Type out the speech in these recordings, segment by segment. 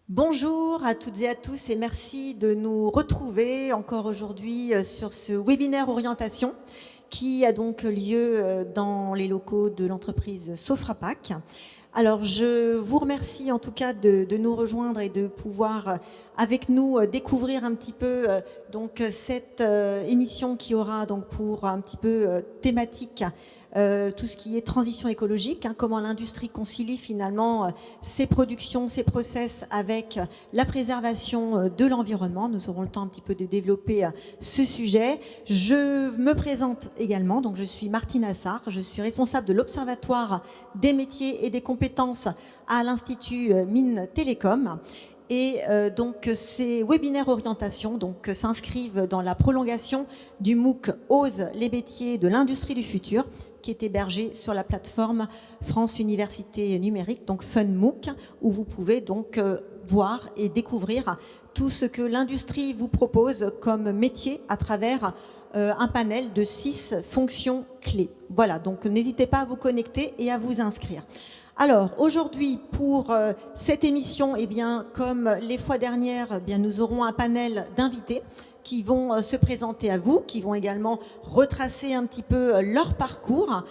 Bonjour à toutes et à tous et merci de nous retrouver encore aujourd'hui sur ce webinaire orientation qui a donc lieu dans les locaux de l'entreprise Sofrapac. Alors je vous remercie en tout cas de nous rejoindre et de pouvoir avec nous découvrir un petit peu donc cette émission qui aura donc pour un petit peu thématique tout ce qui est transition écologique, comment l'industrie concilie finalement ses productions, ses process avec la préservation de l'environnement. Nous aurons le temps un petit peu de développer ce sujet. Je me présente également, donc je suis Martine Assard, je suis responsable de l'Observatoire des métiers et des compétences à l'Institut Mines Télécom. Et donc ces webinaires orientation s'inscrivent dans la prolongation du MOOC Ose les métiers de l'industrie du futur, qui est hébergé sur la plateforme France Université Numérique, donc FunMOOC, où vous pouvez donc voir et découvrir tout ce que l'industrie vous propose comme métier à travers un panel de 6 fonctions clés. Voilà, donc n'hésitez pas à vous connecter et à vous inscrire. Alors aujourd'hui pour cette émission, eh bien, comme les fois dernières, eh bien, nous aurons un panel d'invités qui vont se présenter à vous, qui vont également retracer un petit peu leur parcours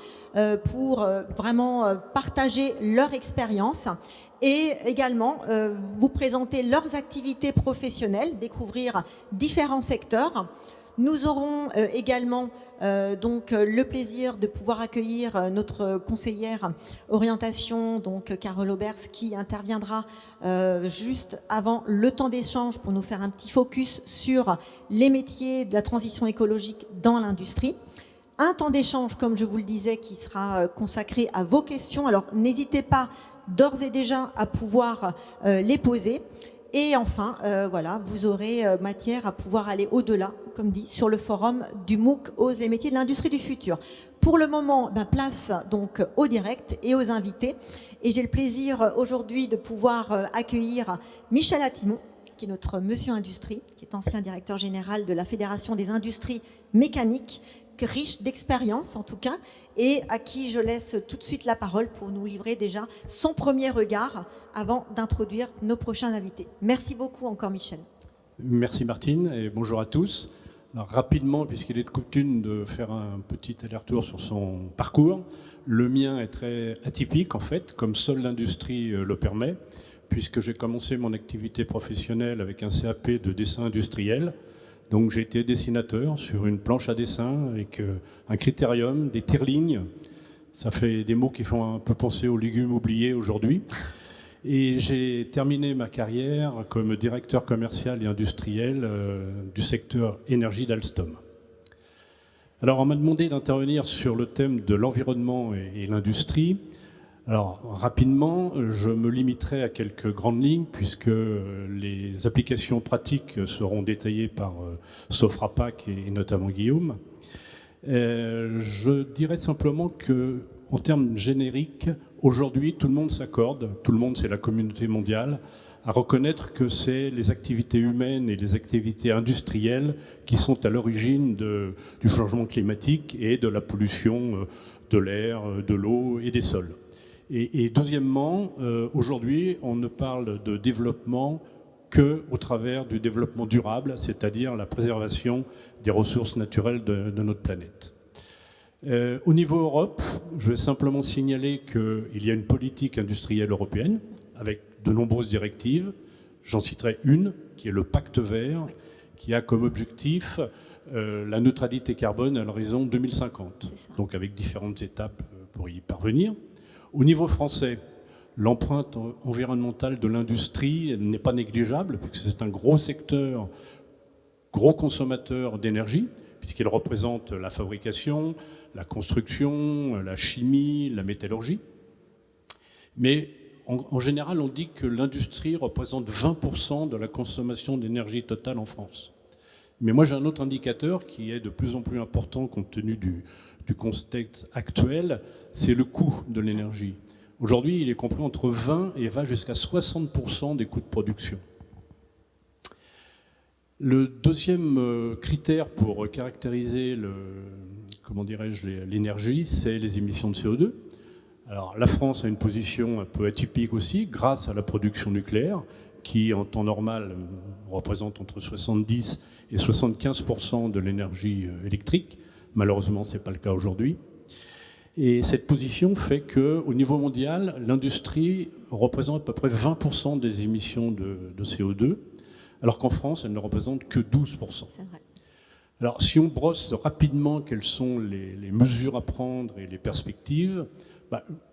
pour vraiment partager leur expérience et également vous présenter leurs activités professionnelles, découvrir différents secteurs. Nous aurons également donc le plaisir de pouvoir accueillir notre conseillère orientation, donc Carole Aubers, qui interviendra juste avant le temps d'échange pour nous faire un petit focus sur les métiers de la transition écologique dans l'industrie. Un temps d'échange, comme je vous le disais, qui sera consacré à vos questions. Alors n'hésitez pas d'ores et déjà à pouvoir les poser. Et enfin, voilà, vous aurez matière à pouvoir aller au-delà, comme dit, sur le forum du MOOC Ose les métiers de l'industrie du futur. Pour le moment, place donc au direct et aux invités. Et j'ai le plaisir aujourd'hui de pouvoir accueillir Michel Attimon, qui est notre monsieur industrie, qui est ancien directeur général de la Fédération des industries mécaniques, riche d'expérience en tout cas, et à qui je laisse tout de suite la parole pour nous livrer déjà son premier regard avant d'introduire nos prochains invités. Merci beaucoup encore Michel. Merci Martine et bonjour à tous. Alors, rapidement, puisqu'il est de coutume de faire un petit aller-retour sur son parcours, le mien est très atypique en fait, comme seule l'industrie le permet, puisque j'ai commencé mon activité professionnelle avec un CAP de dessin industriel. Donc j'ai été dessinateur sur une planche à dessin avec un critérium, des tire-lignes. Ça fait des mots qui font un peu penser aux légumes oubliés aujourd'hui. Et j'ai terminé ma carrière comme directeur commercial et industriel du secteur énergie d'Alstom. Alors on m'a demandé d'intervenir sur le thème de l'environnement et l'industrie. Alors rapidement, je me limiterai à quelques grandes lignes puisque les applications pratiques seront détaillées par Sofrapac et notamment Guillaume. Je dirais simplement qu'en termes génériques, aujourd'hui tout le monde s'accorde, tout le monde c'est la communauté mondiale, à reconnaître que c'est les activités humaines et les activités industrielles qui sont à l'origine du changement climatique et de la pollution de l'air, de l'eau et des sols. Et deuxièmement, aujourd'hui, on ne parle de développement qu'au travers du développement durable, c'est-à-dire la préservation des ressources naturelles de notre planète. Au niveau Europe, je vais simplement signaler qu'il y a une politique industrielle européenne avec de nombreuses directives. J'en citerai une, qui est le Pacte vert, qui a comme objectif la neutralité carbone à l'horizon 2050, donc avec différentes étapes pour y parvenir. Au niveau français, l'empreinte environnementale de l'industrie n'est pas négligeable, puisque c'est un gros secteur, gros consommateur d'énergie, puisqu'il représente la fabrication, la construction, la chimie, la métallurgie. Mais en général, on dit que l'industrie représente 20% de la consommation d'énergie totale en France. Mais moi, j'ai un autre indicateur qui est de plus en plus important compte tenu du contexte actuel, c'est le coût de l'énergie. Aujourd'hui, il est compris entre 20 et va jusqu'à 60% des coûts de production. Le deuxième critère pour caractériser l'énergie, c'est les émissions de CO2. Alors, la France a une position un peu atypique aussi, grâce à la production nucléaire, qui, en temps normal, représente entre 70 et 75% de l'énergie électrique. Malheureusement, ce n'est pas le cas aujourd'hui. Et cette position fait qu'au niveau mondial, l'industrie représente à peu près 20% des émissions de CO2, alors qu'en France, elle ne représente que 12%. C'est vrai. Alors, si on brosse rapidement quelles sont les mesures à prendre et les perspectives,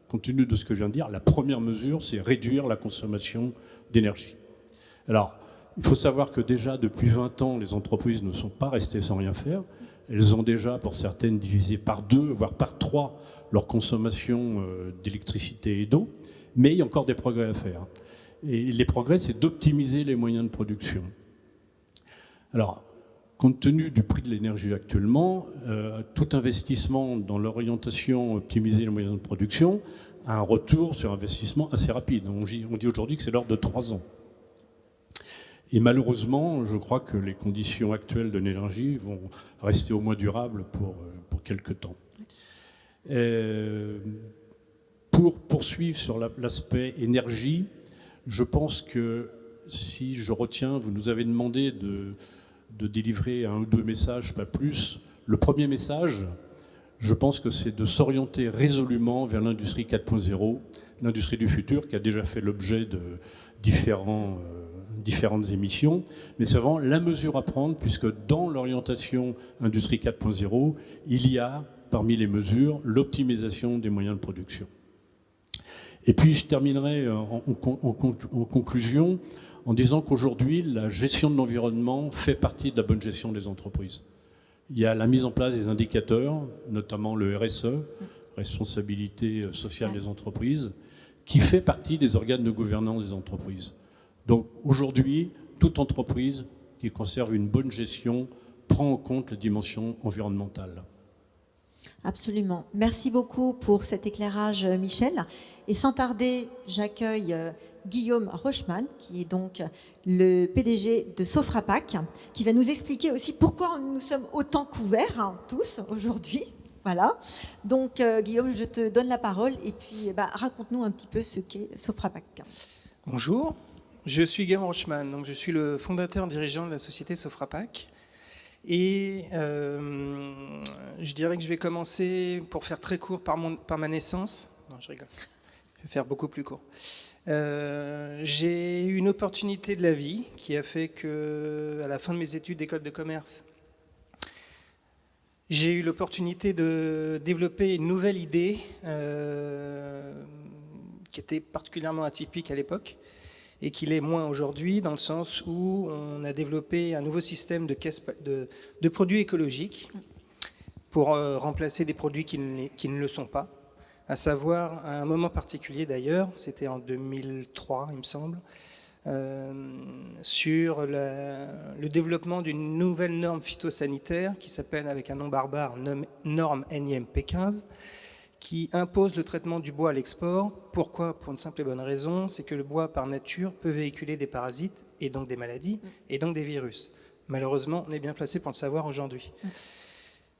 compte tenu de ce que je viens de dire, la première mesure, c'est réduire la consommation d'énergie. Alors, il faut savoir que déjà, depuis 20 ans, les entreprises ne sont pas restées sans rien faire. Elles ont déjà, pour certaines, divisé par 2, voire par 3, leur consommation d'électricité et d'eau. Mais il y a encore des progrès à faire. Et les progrès, c'est d'optimiser les moyens de production. Alors, compte tenu du prix de l'énergie actuellement, tout investissement dans l'orientation optimiser les moyens de production a un retour sur investissement assez rapide. On dit aujourd'hui que c'est l'ordre de 3 ans. Et malheureusement, je crois que les conditions actuelles de l'énergie vont rester au moins durables pour quelque temps. Pour poursuivre sur l'aspect énergie, je pense que si je retiens, vous nous avez demandé de délivrer 1 ou 2 messages, pas plus. Le premier message, je pense que c'est de s'orienter résolument vers l'industrie 4.0, l'industrie du futur, qui a déjà fait l'objet de différentes émissions. Mais c'est vraiment la mesure à prendre, puisque dans l'orientation industrie 4.0, il y a, parmi les mesures, l'optimisation des moyens de production. Et puis je terminerai en conclusion en disant qu'aujourd'hui, la gestion de l'environnement fait partie de la bonne gestion des entreprises. Il y a la mise en place des indicateurs, notamment le RSE, responsabilité sociale des entreprises, qui fait partie des organes de gouvernance des entreprises. Donc aujourd'hui, toute entreprise qui conserve une bonne gestion prend en compte la dimension environnementale. Absolument. Merci beaucoup pour cet éclairage, Michel. Et sans tarder, j'accueille Guillaume Rochman, qui est donc le PDG de Sofrapac, qui va nous expliquer aussi pourquoi nous sommes autant couverts, tous, aujourd'hui. Voilà. Donc, Guillaume, je te donne la parole et puis raconte-nous un petit peu ce qu'est Sofrapac. Bonjour, je suis Guillaume Rochman, donc je suis le fondateur dirigeant de la société Sofrapac. Et je dirais que je vais commencer, pour faire très court, par ma naissance. Non, je rigole. Je vais faire beaucoup plus court. J'ai eu une opportunité de la vie qui a fait qu'à la fin de mes études d'école de commerce, j'ai eu l'opportunité de développer une nouvelle idée qui était particulièrement atypique à l'époque et qui l'est moins aujourd'hui, dans le sens où on a développé un nouveau système de produits écologiques pour remplacer des produits qui ne le sont pas. À savoir, à un moment particulier d'ailleurs, c'était en 2003, il me semble, sur le développement d'une nouvelle norme phytosanitaire qui s'appelle, avec un nom barbare, norme NIMP15, qui impose le traitement du bois à l'export. Pourquoi ? Pour une simple et bonne raison, c'est que le bois, par nature, peut véhiculer des parasites, et donc des maladies, et donc des virus. Malheureusement, on est bien placé pour le savoir aujourd'hui.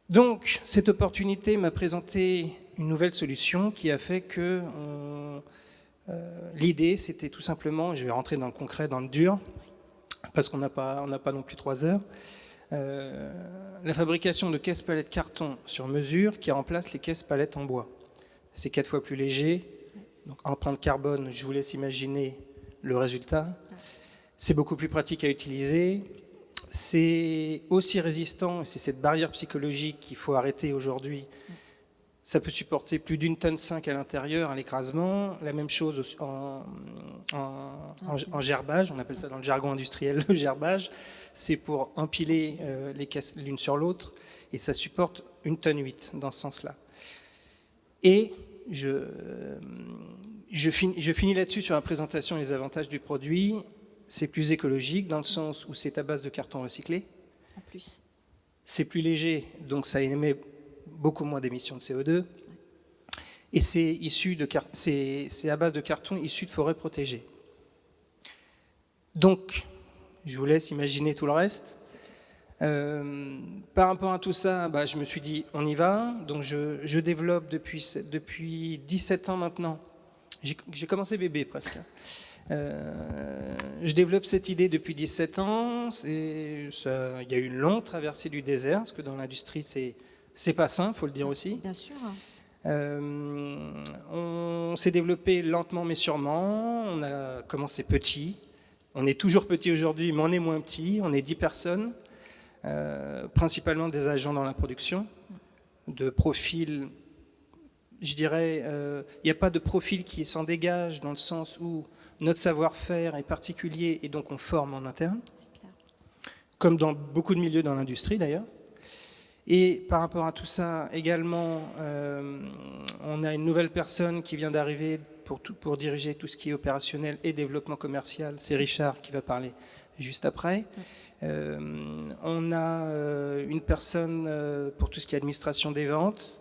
Donc, cette opportunité m'a présenté une nouvelle solution qui a fait que l'idée, c'était tout simplement, je vais rentrer dans le concret, dans le dur, parce qu'on n'a pas non plus 3 heures, la fabrication de caisses palettes carton sur mesure qui remplace les caisses palettes en bois. C'est 4 fois plus léger, donc empreinte carbone, je vous laisse imaginer le résultat. C'est beaucoup plus pratique à utiliser. C'est aussi résistant, et c'est cette barrière psychologique qu'il faut arrêter aujourd'hui. Ça peut supporter plus d'1,5 tonne à l'intérieur à l'écrasement. La même chose en gerbage, on appelle ça dans le jargon industriel le gerbage. C'est pour empiler les caisses l'une sur l'autre, et ça supporte 1,8 tonne dans ce sens-là. Et je finis là-dessus sur la présentation et les avantages du produit. C'est plus écologique dans le sens où c'est à base de carton recyclé. En plus. C'est plus léger, donc ça émet beaucoup moins d'émissions de CO2. Et c'est à base de carton issu de forêts protégées. Donc, je vous laisse imaginer tout le reste. Par rapport à tout ça, je me suis dit, on y va. Donc je développe depuis 17 ans maintenant. J'ai commencé bébé presque. Je développe cette idée depuis 17 ans. Il y a eu une longue traversée du désert, parce que dans l'industrie, c'est pas simple, il faut le dire aussi. Bien sûr. On s'est développé lentement mais sûrement. On a commencé petit. On est toujours petit aujourd'hui, mais on est moins petit. On est 10 personnes, principalement des agents dans la production, de profil, je dirais, il n'y a pas de profil qui s'en dégage dans le sens où notre savoir-faire est particulier et donc on forme en interne, comme dans beaucoup de milieux dans l'industrie d'ailleurs. Et par rapport à tout ça, également, on a une nouvelle personne qui vient d'arriver pour diriger tout ce qui est opérationnel et développement commercial. C'est Richard qui va parler juste après. On a une personne pour tout ce qui est administration des ventes,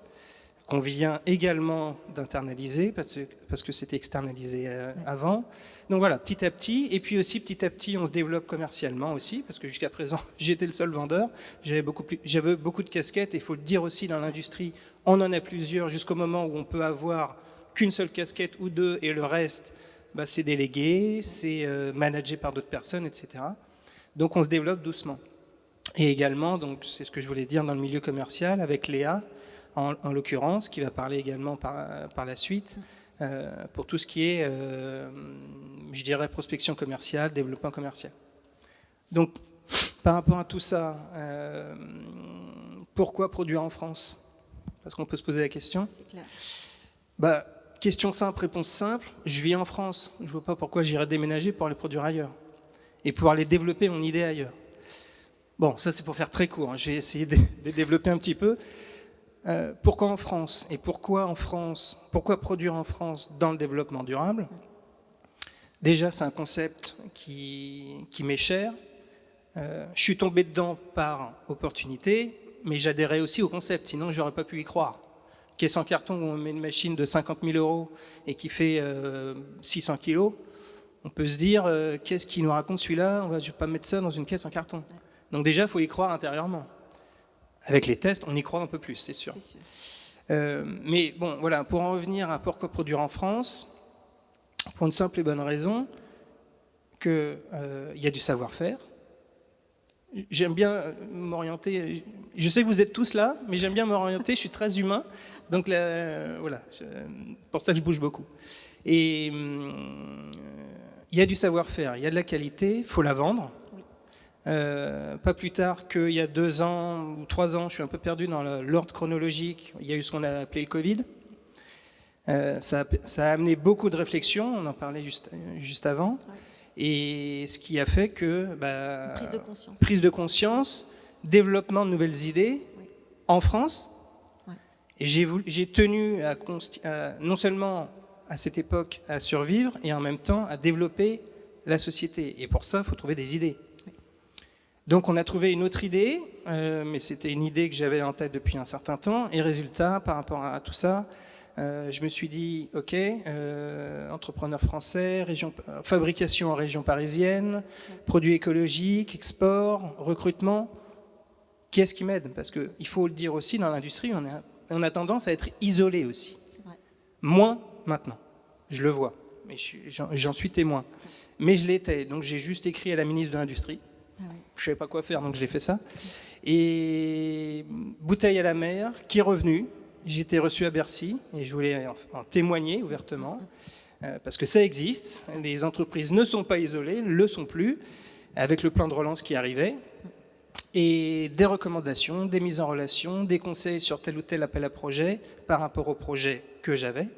qu'on vient également d'internaliser, parce que c'était externalisé avant. Donc voilà, petit à petit. Et puis aussi, petit à petit, on se développe commercialement aussi, parce que jusqu'à présent, j'étais le seul vendeur. J'avais beaucoup de casquettes, et il faut le dire aussi, dans l'industrie, on en a plusieurs, jusqu'au moment où on peut avoir qu'une seule casquette ou deux, et le reste, c'est délégué, c'est managé par d'autres personnes, etc. Donc on se développe doucement. Et également, donc c'est ce que je voulais dire dans le milieu commercial, avec Léa, en l'occurrence, qui va parler également par la suite, pour tout ce qui est, je dirais, prospection commerciale, développement commercial. Donc, par rapport à tout ça, pourquoi produire en France? Parce qu'on peut se poser la question. C'est clair. Question simple, réponse simple. Je vis en France. Je ne vois pas pourquoi j'irais déménager pour aller produire ailleurs et pouvoir aller développer mon idée ailleurs. Bon, ça c'est pour faire très court. Je vais essayer de développer un petit peu. Pourquoi en France? Et pourquoi en France? Pourquoi produire en France dans le développement durable? Déjà, c'est un concept qui m'est cher. Je suis tombé dedans par opportunité, mais j'adhérais aussi au concept, sinon je n'aurais pas pu y croire. Caisse en carton où on met une machine de 50 000 € et qui fait 600 kilos, on peut se dire, qu'est-ce qu'il nous raconte celui-là? Je ne vais pas mettre ça dans une caisse en carton. Donc déjà, il faut y croire intérieurement. Avec les tests, on y croit un peu plus, c'est sûr. Mais bon, voilà, pour en revenir à pourquoi produire en France, pour une simple et bonne raison, qu'il y a du savoir-faire. J'aime bien m'orienter, je sais que vous êtes tous là, mais j'aime bien m'orienter, je suis très humain, donc voilà, c'est pour ça que je bouge beaucoup. Et il y a du savoir-faire, il y a de la qualité, il faut la vendre. Pas plus tard qu'il y a 2 ans ou 3 ans, je suis un peu perdu dans l'ordre chronologique, il y a eu ce qu'on a appelé le Covid. Ça a amené beaucoup de réflexions, on en parlait juste avant, et ce qui a fait que prise de conscience, développement de nouvelles idées en France, et j'ai tenu non seulement à cette époque à survivre, et en même temps à développer la société, et pour ça il faut trouver des idées. Donc on a trouvé une autre idée, mais c'était une idée que j'avais en tête depuis un certain temps. Et résultat, par rapport à tout ça, je me suis dit, ok, entrepreneur français, fabrication en région parisienne, produits écologiques, export, recrutement. Qui est-ce qui m'aide? Parce qu'il faut le dire aussi, dans l'industrie, on a tendance à être isolé aussi. Moins maintenant, je le vois, mais j'en suis témoin. Mais je l'étais, donc j'ai juste écrit à la ministre de l'Industrie. Je ne savais pas quoi faire, donc j'ai fait ça. Et bouteille à la mer, qui est revenu. J'ai été reçu à Bercy et je voulais en témoigner ouvertement, parce que ça existe. Les entreprises ne sont pas isolées, ne le sont plus, avec le plan de relance qui arrivait. Et des recommandations, des mises en relation, des conseils sur tel ou tel appel à projet par rapport au projet que j'avais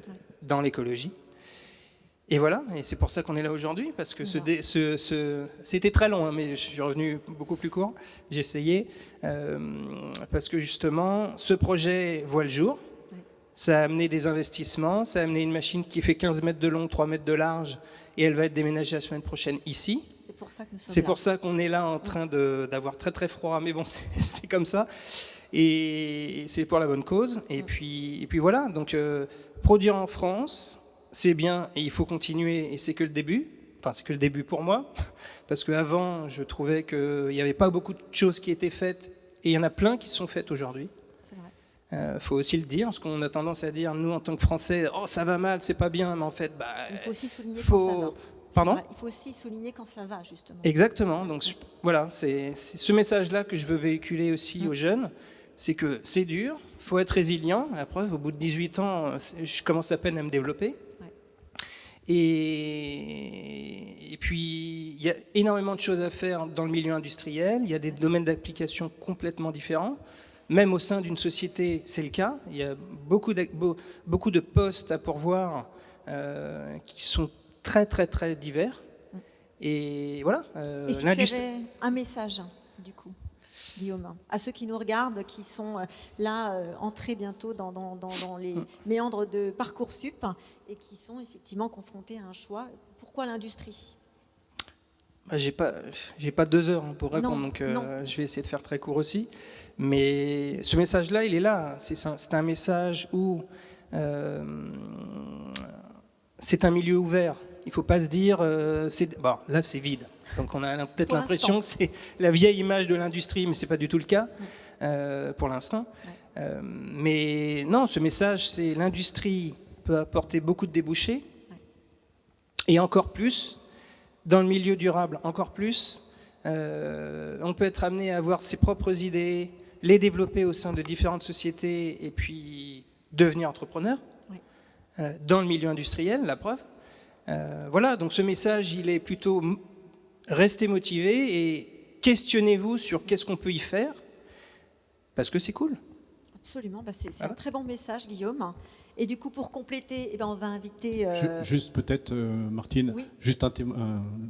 dans l'écologie. Et voilà, et c'est pour ça qu'on est là aujourd'hui, parce que c'était très long, mais je suis revenu beaucoup plus court, j'ai essayé, parce que justement, ce projet voit le jour, ça a amené des investissements, ça a amené une machine qui fait 15 mètres de long, 3 mètres de large, et elle va être déménagée la semaine prochaine ici. C'est pour ça qu'on est là en train d'avoir très très froid, mais bon, c'est comme ça, et c'est pour la bonne cause, et puis voilà, donc produire en France, c'est bien et il faut continuer et c'est que le début. c'est que le début pour moi, parce qu'avant, je trouvais qu'il n'y avait pas beaucoup de choses qui étaient faites, et il y en a plein qui sont faites aujourd'hui. C'est vrai. Faut aussi le dire, parce qu'on a tendance à dire, nous, en tant que Français, oh, ça va mal, c'est pas bien, mais en fait, Il faut aussi souligner quand ça va. Pardon ? Il faut aussi souligner quand ça va, justement. Exactement. Donc voilà, c'est ce message-là que je veux véhiculer aussi aux jeunes, c'est que c'est dur, il faut être résilient. La preuve, au bout de 18 ans, je commence à peine à me développer. Ouais. Et puis, il y a énormément de choses à faire dans le milieu industriel. Il y a des domaines d'application complètement différents. Même au sein d'une société, c'est le cas. Il y a beaucoup de postes à pourvoir qui sont très, très, très divers. Et voilà. Et si tu avais un message, du coup, Guillaume, à ceux qui nous regardent, qui sont là, entrés bientôt dans les méandres de Parcoursup et qui sont effectivement confrontés à un choix, pourquoi l'industrie ? J'ai pas 2 heures pour répondre, non, donc non. je vais essayer de faire très court aussi. Mais ce message-là, il est là. C'est un message où c'est un milieu ouvert. Il ne faut pas se dire, là c'est vide. Donc on a peut-être l'impression que c'est la vieille image de l'industrie, mais ce n'est pas du tout le cas pour l'instant. Ouais. Mais non, ce message, c'est l'industrie peut apporter beaucoup de débouchés, et encore plus, dans le milieu durable, encore plus. On peut être amené à avoir ses propres idées, les développer au sein de différentes sociétés et puis devenir entrepreneur. Dans le milieu industriel, la preuve. Voilà, donc ce message, il est plutôt restez motivé et questionnez-vous sur qu'est-ce qu'on peut y faire, parce que c'est cool. Absolument, c'est un très bon message, Guillaume. Et du coup, pour compléter, on va inviter... Juste peut-être, Martine, oui. Juste un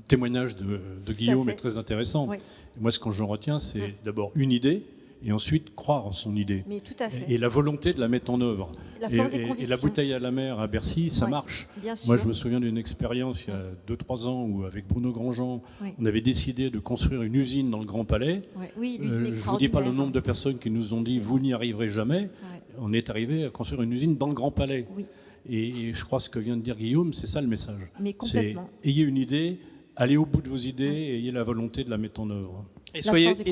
témoignage de Guillaume est très intéressant. Oui. Moi, ce que j'en retiens, c'est d'abord une idée, et ensuite croire en son idée. Mais tout à fait. Et la volonté de la mettre en œuvre. La force des et convictions. la bouteille à la mer à Bercy, ça marche. Bien sûr. Moi, je me souviens d'une expérience il y a 2-3 ans où, avec Bruno Grandjean, on avait décidé de construire une usine dans le Grand Palais. Oui, l'usine extraordinaire. Je ne vous dis pas le nombre de personnes qui nous ont dit « vous n'y arriverez jamais ». On est arrivé à construire une usine dans le Grand Palais. Oui. Et je crois que ce que vient de dire Guillaume, c'est ça le message. Mais complètement. Ayez une idée, allez au bout de vos idées et ayez la volonté de la mettre en œuvre. Et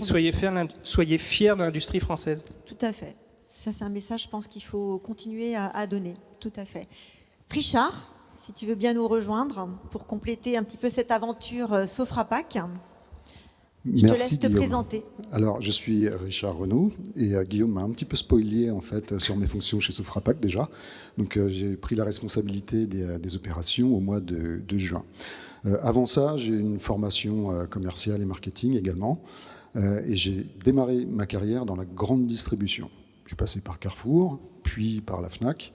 soyez fiers de l'industrie française. Tout à fait. Ça, c'est un message, je pense, qu'il faut continuer à donner. Tout à fait. Richard, si tu veux bien nous rejoindre pour compléter un petit peu cette aventure Sofrapac. Je te laisse te présenter. Alors, je suis Richard Renaud et Guillaume m'a un petit peu spoilé en fait sur mes fonctions chez Sofrapac déjà. Donc, j'ai pris la responsabilité des opérations au mois de juin. Avant ça, j'ai une formation commerciale et marketing également. Et j'ai démarré ma carrière dans la grande distribution. Je suis passé par Carrefour, puis par la Fnac,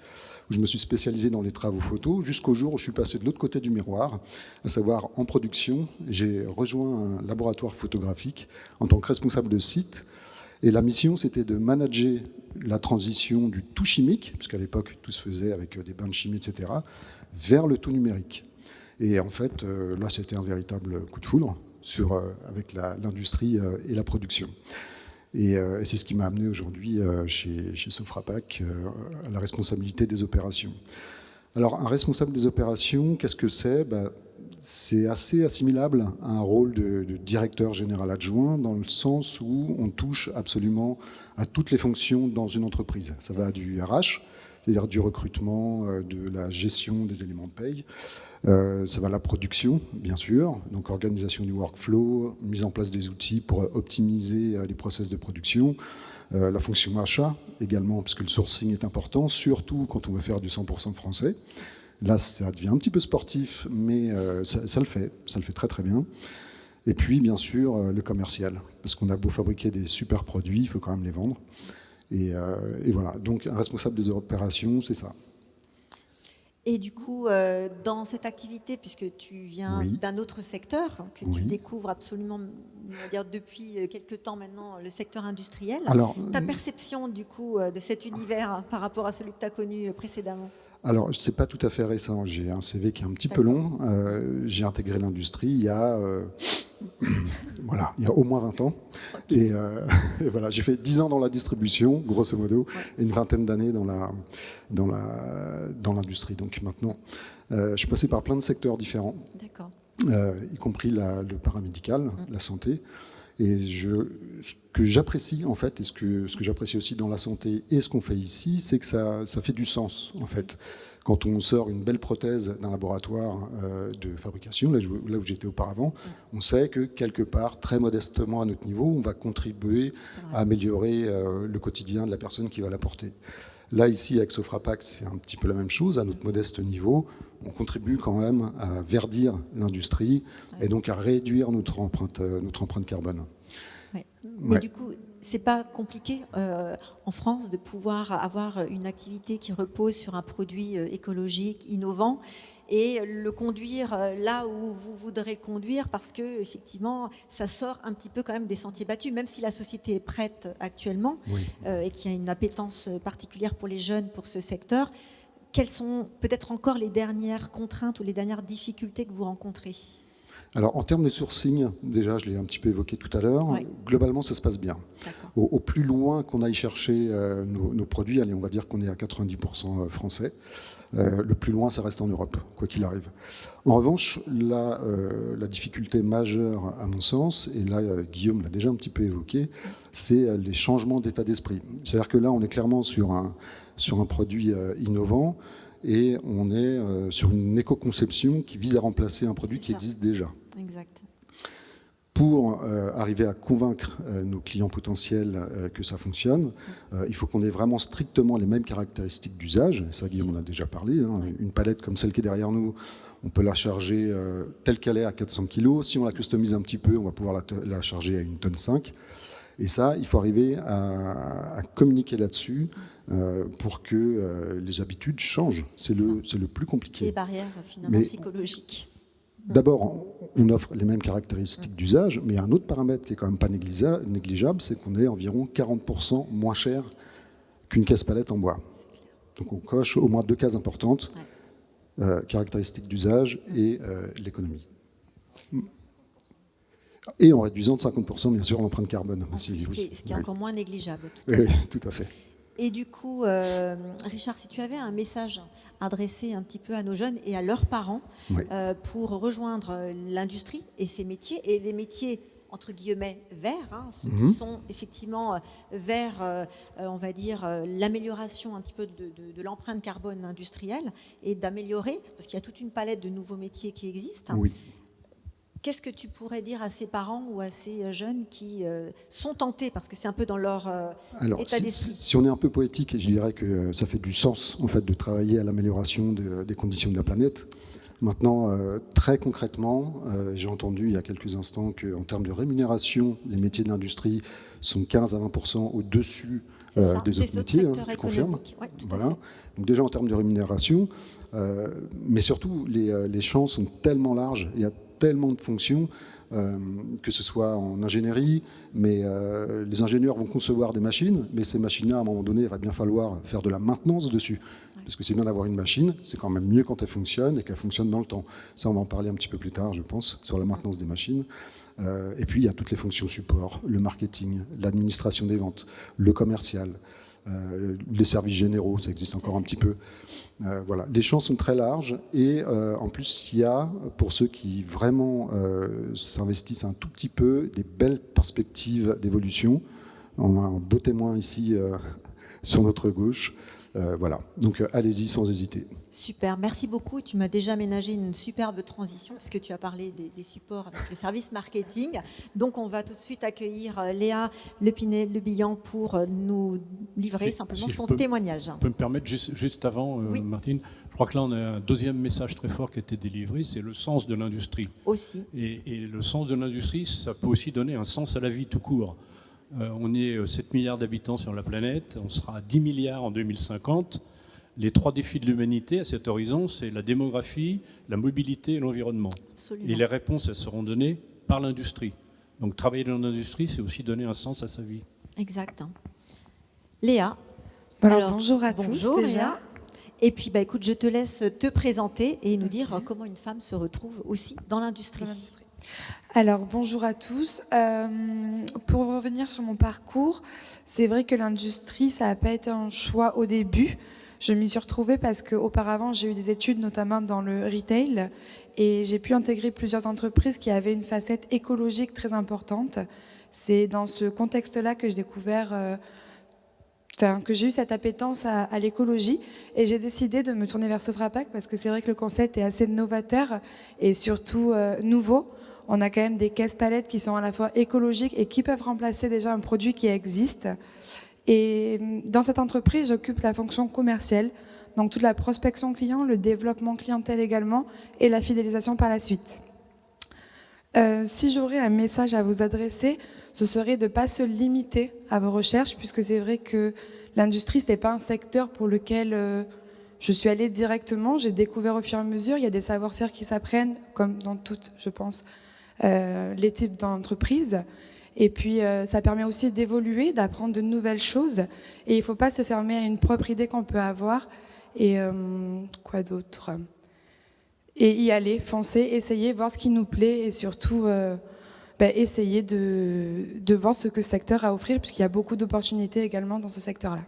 où je me suis spécialisé dans les travaux photos, jusqu'au jour où je suis passé de l'autre côté du miroir, à savoir en production. J'ai rejoint un laboratoire photographique en tant que responsable de site. Et la mission, c'était de manager la transition du tout chimique, puisqu'à l'époque, tout se faisait avec des bains de chimie, etc., vers le tout numérique. Et en fait, là, c'était un véritable coup de foudre avec l'industrie et la production. Et c'est ce qui m'a amené aujourd'hui chez Sofrapac à la responsabilité des opérations. Alors, un responsable des opérations, qu'est-ce que c'est ? C'est assez assimilable à un rôle de directeur général adjoint, dans le sens où on touche absolument à toutes les fonctions dans une entreprise. Ça va du RH, c'est-à-dire du recrutement, de la gestion des éléments de paye. Ça va à la production, bien sûr, donc organisation du workflow, mise en place des outils pour optimiser les process de production. La fonction achat également, parce que le sourcing est important, surtout quand on veut faire du 100% français. Là, ça devient un petit peu sportif, mais ça le fait très très bien. Et puis, bien sûr, le commercial, parce qu'on a beau fabriquer des super produits, il faut quand même les vendre. Et voilà, donc un responsable des opérations, c'est ça. Et du coup, dans cette activité, puisque tu viens d'un autre secteur, que tu découvres absolument, on va dire depuis quelques temps maintenant, le secteur industriel, ta perception du coup de cet univers par rapport à celui que tu as connu précédemment? Alors, ce n'est pas tout à fait récent. J'ai un CV qui est un petit peu long. J'ai intégré l'industrie il y a au moins 20 ans. Okay. Et voilà, j'ai fait 10 ans dans la distribution, grosso modo, et une vingtaine d'années dans l'industrie. Donc maintenant, je suis passé par plein de secteurs différents. D'accord. y compris le paramédical, la santé. Et ce que j'apprécie en fait, et ce que j'apprécie aussi dans la santé et ce qu'on fait ici, c'est que ça fait du sens en fait. Quand on sort une belle prothèse d'un laboratoire de fabrication, là où j'étais auparavant, on sait que quelque part, très modestement à notre niveau, on va contribuer à améliorer le quotidien de la personne qui va la porter. Là, ici, avec Sofrapac, c'est un petit peu la même chose. À notre modeste niveau, on contribue quand même à verdir l'industrie et donc à réduire notre empreinte carbone. Ouais. Mais du coup, c'est pas compliqué en France de pouvoir avoir une activité qui repose sur un produit écologique, innovant, et le conduire là où vous voudrez le conduire, parce que effectivement, ça sort un petit peu quand même des sentiers battus, même si la société est prête actuellement et qu'il y a une appétence particulière pour les jeunes pour ce secteur. Quelles sont peut-être encore les dernières contraintes ou les dernières difficultés que vous rencontrez ? Alors, en termes de sourcing, déjà, je l'ai un petit peu évoqué tout à l'heure, globalement, ça se passe bien. Au plus loin qu'on aille chercher nos produits, allez, on va dire qu'on est à 90% français. Le plus loin, ça reste en Europe, quoi qu'il arrive. En revanche, la difficulté majeure, à mon sens, et là, Guillaume l'a déjà un petit peu évoqué, c'est les changements d'état d'esprit. C'est-à-dire que là, on est clairement sur un produit innovant, et on est sur une éco-conception qui vise à remplacer un produit qui existe déjà. Exact. Pour arriver à convaincre nos clients potentiels que ça fonctionne, il faut qu'on ait vraiment strictement les mêmes caractéristiques d'usage. Ça, Guillaume en a déjà parlé. Une palette comme celle qui est derrière nous, on peut la charger telle qu'elle est à 400 kg. Si on la customise un petit peu, on va pouvoir la charger à 1,5 tonne. Et ça, il faut arriver à communiquer là-dessus pour que les habitudes changent. C'est le plus compliqué. C'est les barrières finalement psychologiques. D'abord, on offre les mêmes caractéristiques d'usage, mais il y a un autre paramètre qui est quand même pas négligeable, c'est qu'on est environ 40% moins cher qu'une caisse palette en bois. Donc on coche au moins 2 cases importantes, caractéristiques d'usage et l'économie. Et en réduisant de 50% bien sûr l'empreinte carbone. Ce qui est encore moins négligeable. Tout à fait. Et du coup, Richard, si tu avais un message adressé un petit peu à nos jeunes et à leurs parents pour rejoindre l'industrie et ses métiers, et les métiers entre guillemets verts, ceux qui sont effectivement vers, on va dire, l'amélioration un petit peu de l'empreinte carbone industrielle et d'améliorer, parce qu'il y a toute une palette de nouveaux métiers qui existent. Oui. Qu'est-ce que tu pourrais dire à ces parents ou à ces jeunes qui sont tentés, parce que c'est un peu dans leur état d'esprit? Si on est un peu poétique, je dirais que ça fait du sens en fait, de travailler à l'amélioration des conditions de la planète. Maintenant, très concrètement, j'ai entendu il y a quelques instants qu'en termes de rémunération, les métiers de l'industrie sont 15 à 20% au-dessus des autres métiers, tu confirmes? Oui, tout voilà. à fait. Donc déjà en termes de rémunération, mais surtout les champs sont tellement larges, il y a tellement de fonctions, que ce soit en ingénierie, mais les ingénieurs vont concevoir des machines, mais ces machines-là, à un moment donné, il va bien falloir faire de la maintenance dessus. Parce que c'est bien d'avoir une machine, c'est quand même mieux quand elle fonctionne et qu'elle fonctionne dans le temps. Ça, on va en parler un petit peu plus tard, je pense, sur la maintenance des machines. Et puis, il y a toutes les fonctions support, le marketing, l'administration des ventes, le commercial, les services généraux, ça existe encore un petit peu. Voilà. Les champs sont très larges et en plus, il y a, pour ceux qui vraiment s'investissent un tout petit peu, des belles perspectives d'évolution. On a un beau témoin ici sur notre gauche. Voilà, donc allez-y sans hésiter. Super, merci beaucoup. Tu m'as déjà aménagé une superbe transition puisque tu as parlé des supports avec le service marketing. Donc on va tout de suite accueillir Léa Lepinet-Lebillan pour nous livrer simplement son témoignage. Je peux me permettre juste avant, Martine, je crois que là on a un deuxième message très fort qui a été délivré, c'est le sens de l'industrie. Aussi. Et le sens de l'industrie, ça peut aussi donner un sens à la vie tout court. On est 7 milliards d'habitants sur la planète, on sera à 10 milliards en 2050. Les 3 défis de l'humanité à cet horizon, c'est la démographie, la mobilité et l'environnement. Absolument. Et les réponses, elles seront données par l'industrie. Donc travailler dans l'industrie, c'est aussi donner un sens à sa vie. Exact. Léa. Alors, bonjour à tous déjà. Léa. Et puis écoute, je te laisse te présenter et nous dire comment une femme se retrouve aussi dans l'industrie. Alors, bonjour à tous. Pour revenir sur mon parcours, c'est vrai que l'industrie, ça n'a pas été un choix au début. Je m'y suis retrouvée parce qu'auparavant, j'ai eu des études notamment dans le retail et j'ai pu intégrer plusieurs entreprises qui avaient une facette écologique très importante. C'est dans ce contexte-là que j'ai découvert, que j'ai eu cette appétence à l'écologie et j'ai décidé de me tourner vers Sofrapac parce que c'est vrai que le concept est assez novateur et surtout nouveau. On a quand même des caisses palettes qui sont à la fois écologiques et qui peuvent remplacer déjà un produit qui existe. Et dans cette entreprise, j'occupe la fonction commerciale, donc toute la prospection client, le développement clientèle également et la fidélisation par la suite. Si j'aurais un message à vous adresser, ce serait de ne pas se limiter à vos recherches, puisque c'est vrai que l'industrie, ce n'est pas un secteur pour lequel je suis allée directement. J'ai découvert au fur et à mesure, il y a des savoir-faire qui s'apprennent, comme dans toutes, je pense, les types d'entreprises. Et puis, ça permet aussi d'évoluer, d'apprendre de nouvelles choses. Et il ne faut pas se fermer à une propre idée qu'on peut avoir. Et quoi d'autre ? Et y aller, foncer, essayer, voir ce qui nous plaît et surtout essayer de voir ce que ce secteur a à offrir, puisqu'il y a beaucoup d'opportunités également dans ce secteur-là.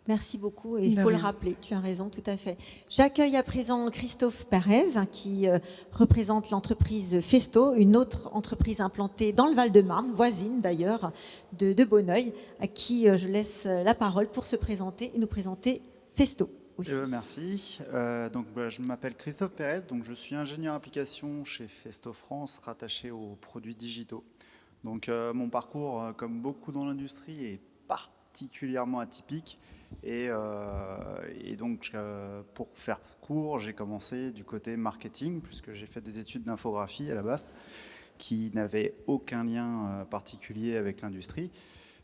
Merci beaucoup et il faut le rappeler, tu as raison, tout à fait. J'accueille à présent Christophe Pérez qui représente l'entreprise Festo, une autre entreprise implantée dans le Val-de-Marne, voisine d'ailleurs de Bonneuil, à qui je laisse la parole pour se présenter et nous présenter Festo. Merci. Je m'appelle Christophe Pérez, donc je suis ingénieur application chez Festo France, rattaché aux produits digitaux. Donc mon parcours, comme beaucoup dans l'industrie, est particulièrement atypique. Et donc, pour faire court, j'ai commencé du côté marketing, puisque j'ai fait des études d'infographie à la base, qui n'avaient aucun lien particulier avec l'industrie,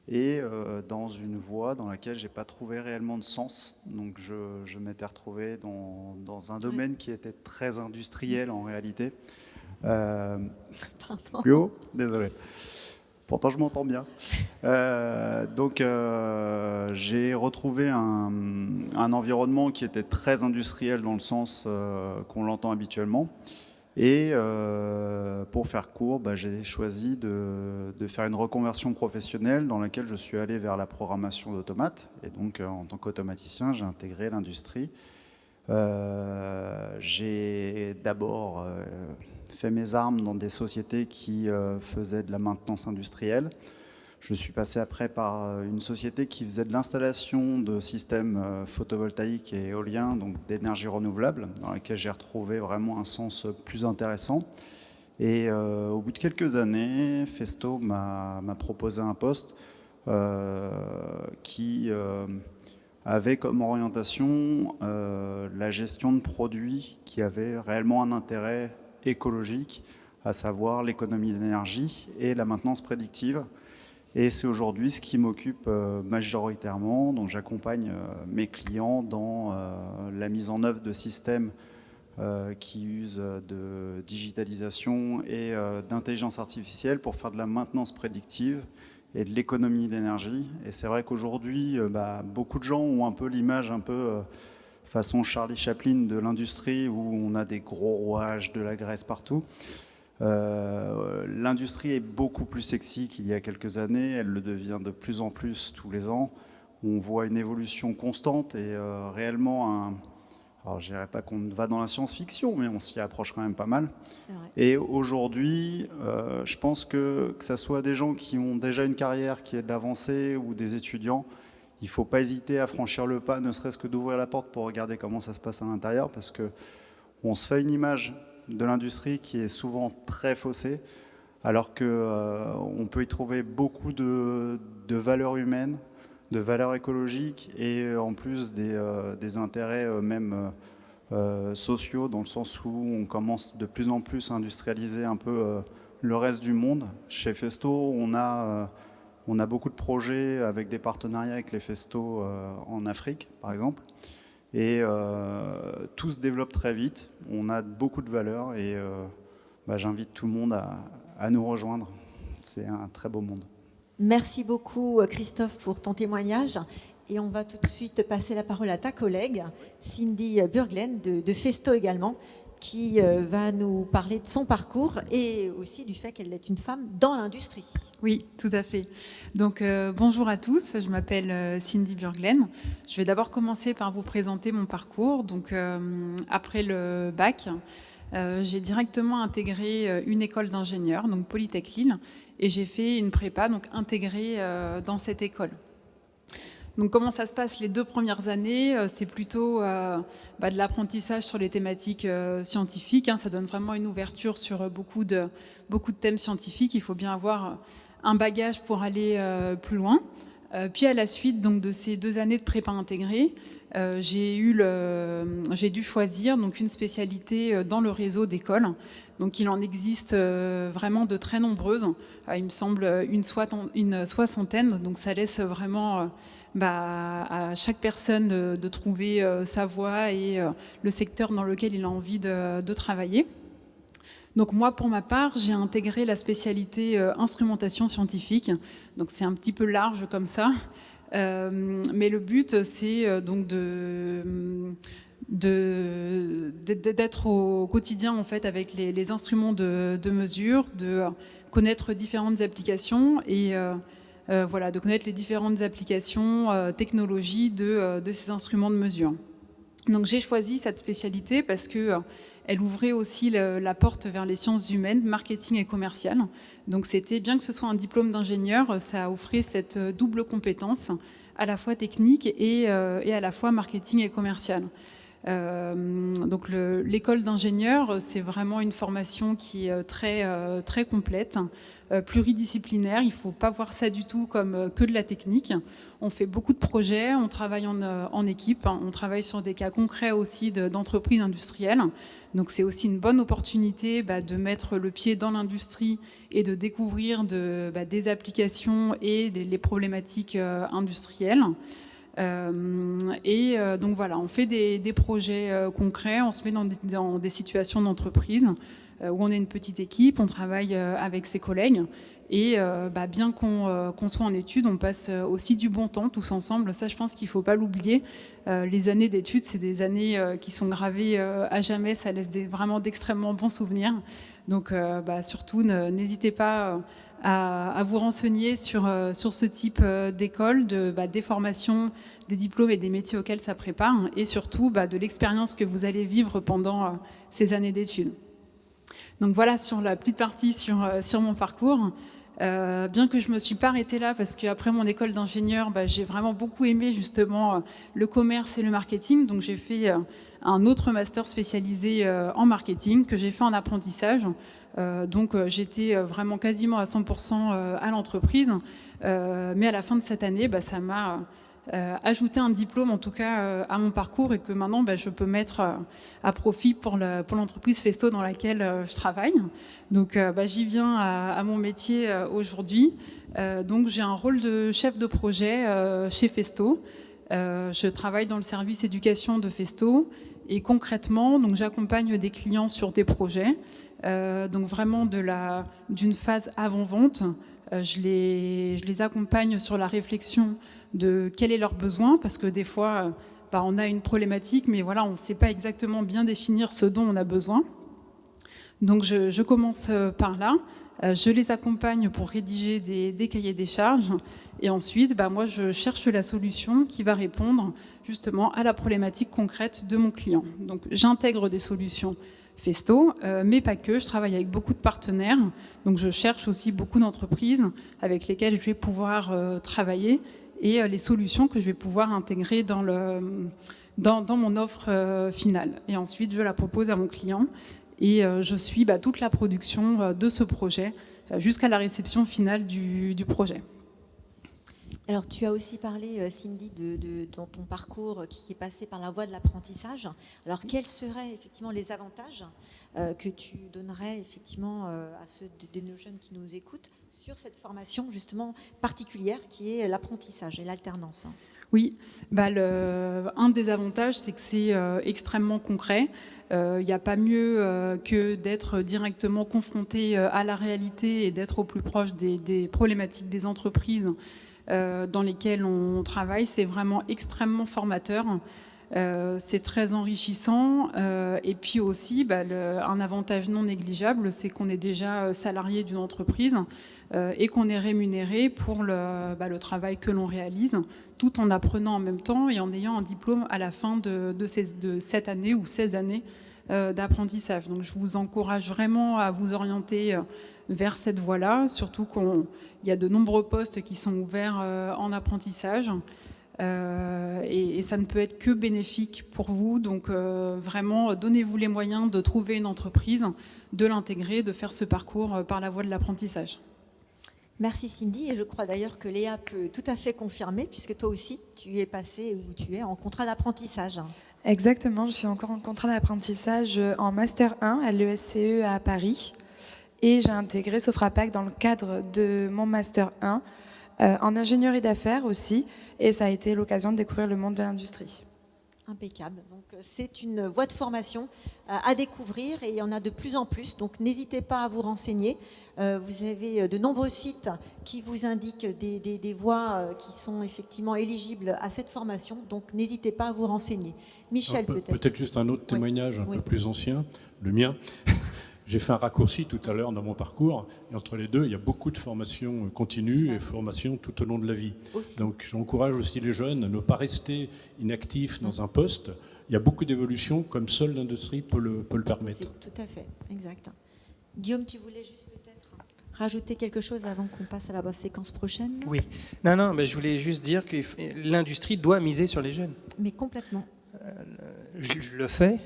et dans une voie dans laquelle je n'ai pas trouvé réellement de sens. Donc, je m'étais retrouvé dans un domaine qui était très industriel en réalité. Plus haut ? Désolé. Pourtant, je m'entends bien. J'ai retrouvé un environnement qui était très industriel dans le sens qu'on l'entend habituellement. Et pour faire court, j'ai choisi de faire une reconversion professionnelle dans laquelle je suis allé vers la programmation d'automates. Et donc, en tant qu'automaticien, j'ai intégré l'industrie. J'ai d'abord fait mes armes dans des sociétés qui faisaient de la maintenance industrielle. Je suis passé après par une société qui faisait de l'installation de systèmes photovoltaïques et éoliens, donc d'énergie renouvelable, dans laquelle j'ai retrouvé vraiment un sens plus intéressant. Et au bout de quelques années, Festo m'a proposé un poste qui avait comme orientation la gestion de produits qui avaient réellement un intérêt écologique, à savoir l'économie d'énergie et la maintenance prédictive. Et c'est aujourd'hui ce qui m'occupe majoritairement. Donc j'accompagne mes clients dans la mise en œuvre de systèmes qui usent de digitalisation et d'intelligence artificielle pour faire de la maintenance prédictive et de l'économie d'énergie. Et c'est vrai qu'aujourd'hui, beaucoup de gens ont un peu l'image façon Charlie Chaplin de l'industrie, où on a des gros rouages, de la graisse partout. L'industrie est beaucoup plus sexy qu'il y a quelques années, elle le devient de plus en plus tous les ans. On voit une évolution constante et réellement alors je dirais pas qu'on va dans la science-fiction, mais on s'y approche quand même pas mal. C'est vrai. Et aujourd'hui, je pense que ça soit des gens qui ont déjà une carrière qui est de l'avancée ou des étudiants, il ne faut pas hésiter à franchir le pas, ne serait-ce que d'ouvrir la porte pour regarder comment ça se passe à l'intérieur, parce qu'on se fait une image de l'industrie qui est souvent très faussée, alors qu'on peut y trouver beaucoup de valeurs humaines, de valeurs écologiques et en plus des intérêts même sociaux, dans le sens où on commence de plus en plus à industrialiser un peu le reste du monde. Chez Festo, on a beaucoup de projets avec des partenariats avec les Festo en Afrique, par exemple. Et tout se développe très vite. On a beaucoup de valeurs et j'invite tout le monde à nous rejoindre. C'est un très beau monde. Merci beaucoup Christophe pour ton témoignage. Et on va tout de suite passer la parole à ta collègue, Cindy Burglen de Festo également, qui va nous parler de son parcours et aussi du fait qu'elle est une femme dans l'industrie. Oui, tout à fait. Donc bonjour à tous, je m'appelle Cindy Burglen. Je vais d'abord commencer par vous présenter mon parcours. Donc après le bac, j'ai directement intégré une école d'ingénieur, donc Polytech Lille, et j'ai fait une prépa donc intégrée dans cette école. Donc comment ça se passe les 2 premières années? C'est plutôt de l'apprentissage sur les thématiques scientifiques. Ça donne vraiment une ouverture sur beaucoup de thèmes scientifiques. Il faut bien avoir un bagage pour aller plus loin. Puis à la suite donc, de ces 2 années de prépa intégrée, j'ai dû choisir donc, une spécialité dans le réseau d'écoles. Donc il en existe vraiment de très nombreuses. Il me semble une soixantaine. Donc ça laisse vraiment à chaque personne de trouver sa voie et le secteur dans lequel il a envie de travailler. Donc moi, pour ma part, j'ai intégré la spécialité instrumentation scientifique. Donc c'est un petit peu large comme ça. Mais le but, c'est donc d'être au quotidien en fait avec les instruments de mesure, de connaître différentes applications et de connaître les différentes applications, technologies de ces instruments de mesure. Donc j'ai choisi cette spécialité parce que elle ouvrait aussi la porte vers les sciences humaines, marketing et commercial. Donc c'était, bien que ce soit un diplôme d'ingénieur, ça offrait cette double compétence, à la fois technique et à la fois marketing et commercial. Donc l'école d'ingénieur, c'est vraiment une formation qui est très complète, pluridisciplinaire. Il ne faut pas voir ça du tout comme que de la technique. On fait beaucoup de projets, on travaille en équipe, on travaille sur des cas concrets aussi d'entreprises industrielles. Donc c'est aussi une bonne opportunité de mettre le pied dans l'industrie et de découvrir des applications et les problématiques industrielles. Donc voilà, on fait des projets concrets, on se met dans des situations d'entreprise où on est une petite équipe, on travaille avec ses collègues et bien qu'on soit en études, on passe aussi du bon temps tous ensemble. Ça, je pense qu'il ne faut pas l'oublier. Les années d'études, c'est des années qui sont gravées à jamais, ça laisse vraiment d'extrêmement bons souvenirs. Donc surtout, n'hésitez pas à vous renseigner sur ce type d'école, des formations, des diplômes et des métiers auxquels ça prépare, et surtout de l'expérience que vous allez vivre pendant ces années d'études. Donc voilà sur la petite partie sur mon parcours. Bien que je me suis pas arrêtée là, parce qu'après mon école d'ingénieur, j'ai vraiment beaucoup aimé justement le commerce et le marketing. Donc j'ai fait un autre master spécialisé en marketing que j'ai fait en apprentissage. Donc j'étais vraiment quasiment à 100% à l'entreprise. Mais à la fin de cette année, ça m'a ajouté un diplôme en tout cas à mon parcours, et que maintenant je peux mettre à profit pour l'entreprise Festo dans laquelle je travaille. Donc j'y viens à mon métier aujourd'hui. Donc j'ai un rôle de chef de projet chez Festo. Je travaille dans le service éducation de Festo, et concrètement donc j'accompagne des clients sur des projets, donc vraiment d'une phase avant-vente. Je les accompagne sur la réflexion de quel est leur besoin, parce que des fois, on a une problématique, mais voilà, on ne sait pas exactement bien définir ce dont on a besoin. Donc je commence par là. Je les accompagne pour rédiger des cahiers des charges, et ensuite, moi, je cherche la solution qui va répondre justement à la problématique concrète de mon client. Donc j'intègre des solutions Festo, mais pas que. Je travaille avec beaucoup de partenaires, donc je cherche aussi beaucoup d'entreprises avec lesquelles je vais pouvoir travailler, et les solutions que je vais pouvoir intégrer dans mon offre finale. Et ensuite, je la propose à mon client, et je suis toute la production de ce projet jusqu'à la réception finale du projet. Alors, tu as aussi parlé, Cindy, dans ton parcours qui est passé par la voie de l'apprentissage. Alors, quels seraient effectivement les avantages que tu donnerais effectivement à ceux de nos jeunes qui nous écoutent sur cette formation justement particulière qui est l'apprentissage et l'alternance? Oui, un des avantages, c'est que c'est extrêmement concret. Il n'y a pas mieux que d'être directement confronté à la réalité et d'être au plus proche des problématiques des entreprises dans lesquelles on travaille. C'est vraiment extrêmement formateur. C'est très enrichissant. Et puis aussi, un avantage non négligeable, c'est qu'on est déjà salarié d'une entreprise et qu'on est rémunéré pour le travail que l'on réalise, tout en apprenant en même temps et en ayant un diplôme à la fin de cette année ou 16 années d'apprentissage. Donc je vous encourage vraiment à vous orienter vers cette voie-là, surtout qu'il y a de nombreux postes qui sont ouverts en apprentissage. Et ça ne peut être que bénéfique pour vous. Donc vraiment, donnez-vous les moyens de trouver une entreprise, de l'intégrer, de faire ce parcours par la voie de l'apprentissage. Merci Cindy, et je crois d'ailleurs que Léa peut tout à fait confirmer, puisque toi aussi, tu es passée ou tu es en contrat d'apprentissage. Exactement, je suis encore en contrat d'apprentissage en Master 1 à l'ESCE à Paris. Et j'ai intégré Sofrapac dans le cadre de mon Master 1 en ingénierie d'affaires aussi. Et ça a été l'occasion de découvrir le monde de l'industrie. Impeccable. Donc c'est une voie de formation à découvrir et il y en a de plus en plus. Donc n'hésitez pas à vous renseigner. Vous avez de nombreux sites qui vous indiquent des voies qui sont effectivement éligibles à cette formation. Donc n'hésitez pas à vous renseigner. Michel, peut-être. Peut-être juste un autre témoignage un peu plus ancien, le mien. J'ai fait un raccourci tout à l'heure dans mon parcours, et entre les deux, il y a beaucoup de formations continues et formations tout au long de la vie. Aussi. Donc j'encourage aussi les jeunes à ne pas rester inactifs dans un poste. Il y a beaucoup d'évolutions, comme seule l'industrie peut le permettre. Tout à fait, exact. Guillaume, tu voulais juste peut-être rajouter quelque chose avant qu'on passe à la séquence prochaine? Oui. Non, je voulais juste dire que l'industrie doit miser sur les jeunes. Mais complètement. Je le fais.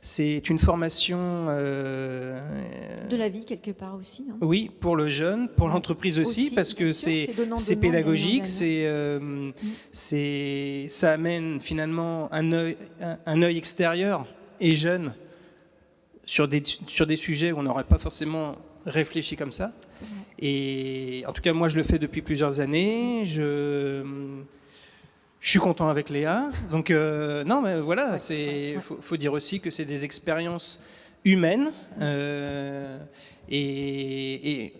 C'est une formation... de la vie, quelque part aussi. Hein. Oui, pour le jeune, pour l'entreprise aussi, parce que c'est pédagogique, ça amène finalement un œil extérieur et jeune sur des sujets où on n'aurait pas forcément réfléchi comme ça. Et en tout cas, moi, je le fais depuis plusieurs années. Je suis content avec Léa. Donc, non, mais voilà, faut dire aussi que c'est des expériences humaines et